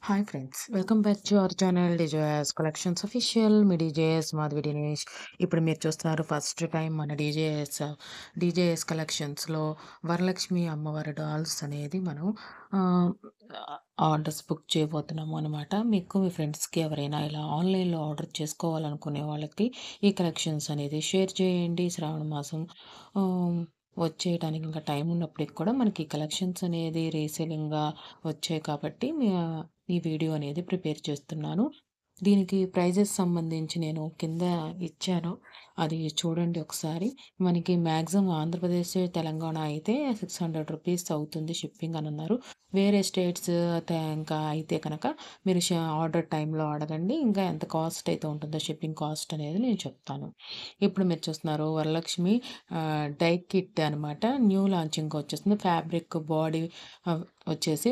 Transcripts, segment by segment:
Hi friends. Welcome back to our channel DJS collections official. Me DJS Madhavi Dinesh. ఇప్పుడు మీరు చూస్తున్నారు first time మన DJS కలెక్షన్స్‌లో వరలక్ష్మి అమ్మవారి డాల్స్ అనేది మనం ఆహ్, ఆర్డర్స్ బుక్ చేయబోతున్నాము అనమాట. మీకు మీ ఫ్రెండ్స్‌కి ఎవరైనా ఇలా ఆన్‌లైన్‌లో ఆర్డర్ చేసుకోవాలనుకునే వాళ్ళకి ఈ కలెక్షన్స్ అనేది షేర్ చేయండి. శ్రావణ మాసం ఆహ్, వచ్చేయడానికి ఇంకా టైం ఉన్నప్పటికి కూడా మనకి ఈ కలెక్షన్స్ అనేది రీసేలింగ్‌గా వచ్చాయి కాబట్టి ఈ వీడియో అనేది ప్రిపేర్ చేస్తున్నాను. దీనికి ప్రైజెస్ సంబంధించి నేను కింద ఇచ్చాను. అది చూడండి ఒకసారి. మనకి మాక్సిమం ఆంధ్రప్రదేశ్, తెలంగాణ అయితే రూ. 600 అవుతుంది షిప్పింగ్ అనన్నారు. వేరే స్టేట్స్ ఇంకా అయితే కనుక మీరు ఆర్డర్ టైంలో అడగండి. ఇంకా ఎంత కాస్ట్ అయితే ఉంటుందో షిప్పింగ్ కాస్ట్ అనేది నేను చెప్తాను. ఇప్పుడు మీరు చూస్తున్నారు వరలక్ష్మి డై కిట్ అనమాట. న్యూ లాంచింగ్‌గా వచ్చేస్తుంది. ఫ్యాబ్రిక్ బాడీ వచ్చేసి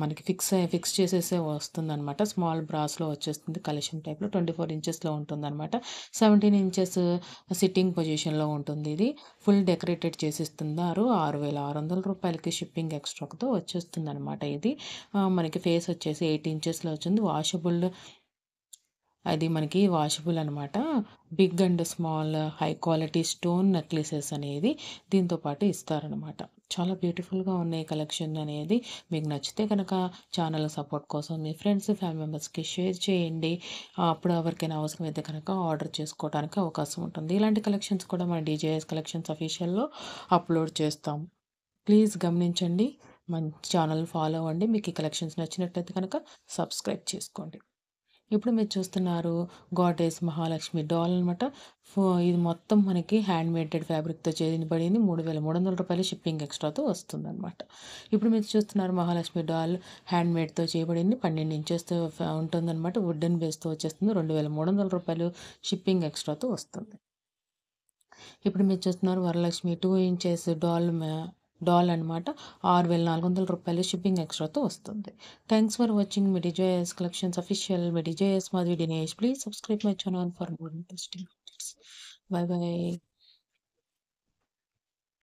మనకి ఫిక్స్ చేసేసే వస్తుందనమాట. స్మాల్ బ్రాస్‌లో వచ్చేస్తుంది. కలెక్షన్ టైప్‌లో 24 ఇంచెస్‌లో ఉంటుందనమాట. 17 ఇంచెస్ సిట్టింగ్ పొజిషన్‌లో ఉంటుంది ఇది. ఫుల్ డెకరేటెడ్ చేసిస్తున్నారు. రూ. 6,600కి షిప్పింగ్ ఎక్స్ట్రాతో వచ్చేస్తుందనమాట ఇది. మనకి ఫేస్ వచ్చేసి 8 ఇంచెస్‌లో వచ్చింది. అది మనకి వాషబుల్ అనమాట. Big and small high quality stone necklaces అనేది దీంతో పాటు ఇస్తారనమాట. చాలా బ్యూటిఫుల్‌గా ఉన్నాయి కలెక్షన్ అనేది. మీకు నచ్చితే కనుక ఛానల్ సపోర్ట్ కోసం మీ ఫ్రెండ్స్, ఫ్యామిలీ మెంబర్స్‌కి షేర్ చేయండి. అప్పుడు ఎవరికైనా అవసరమైతే కనుక ఆర్డర్ చేసుకోవడానికి అవకాశం ఉంటుంది. ఇలాంటి కలెక్షన్స్ కూడా మన డీజేఎస్ కలెక్షన్స్ అఫీషియల్‌లో అప్‌లోడ్ చేస్తాం. ప్లీజ్ గమనించండి. మన ఛానల్ ఫాలో అవ్వండి. మీకు ఈ కలెక్షన్స్ నచ్చినట్టయితే కనుక సబ్స్క్రైబ్ చేసుకోండి. ఇప్పుడు మీరు చూస్తున్నారు గాడెస్ మహాలక్ష్మి డాల్ అనమాట. ఇది మొత్తం మనకి హ్యాండ్ మేడెడ్ ఫ్యాబ్రిక్‌తో చేయబడింది. రూ. 3,300 షిప్పింగ్ ఎక్స్ట్రాతో వస్తుందనమాట. ఇప్పుడు మీరు చూస్తున్నారు మహాలక్ష్మి డాల్ హ్యాండ్ మేడ్‌తో చేయబడింది. 12 ఇంచెస్‌తో ఉంటుందనమాట. వుడెన్ బేస్‌తో వచ్చేస్తుంది. రూ. 2,300 షిప్పింగ్ ఎక్స్ట్రాతో వస్తుంది. ఇప్పుడు మీరు చూస్తున్నారు వరలక్ష్మి 2 ఇంచెస్ డాల్ అనమాట. రూ. 6,400 షిప్పింగ్ ఎక్స్ట్రాతో వస్తుంది. Thanks for watching me desires collections official. Me desires Madhavi Dinesh. Please subscribe my channel for more interesting updates. By by.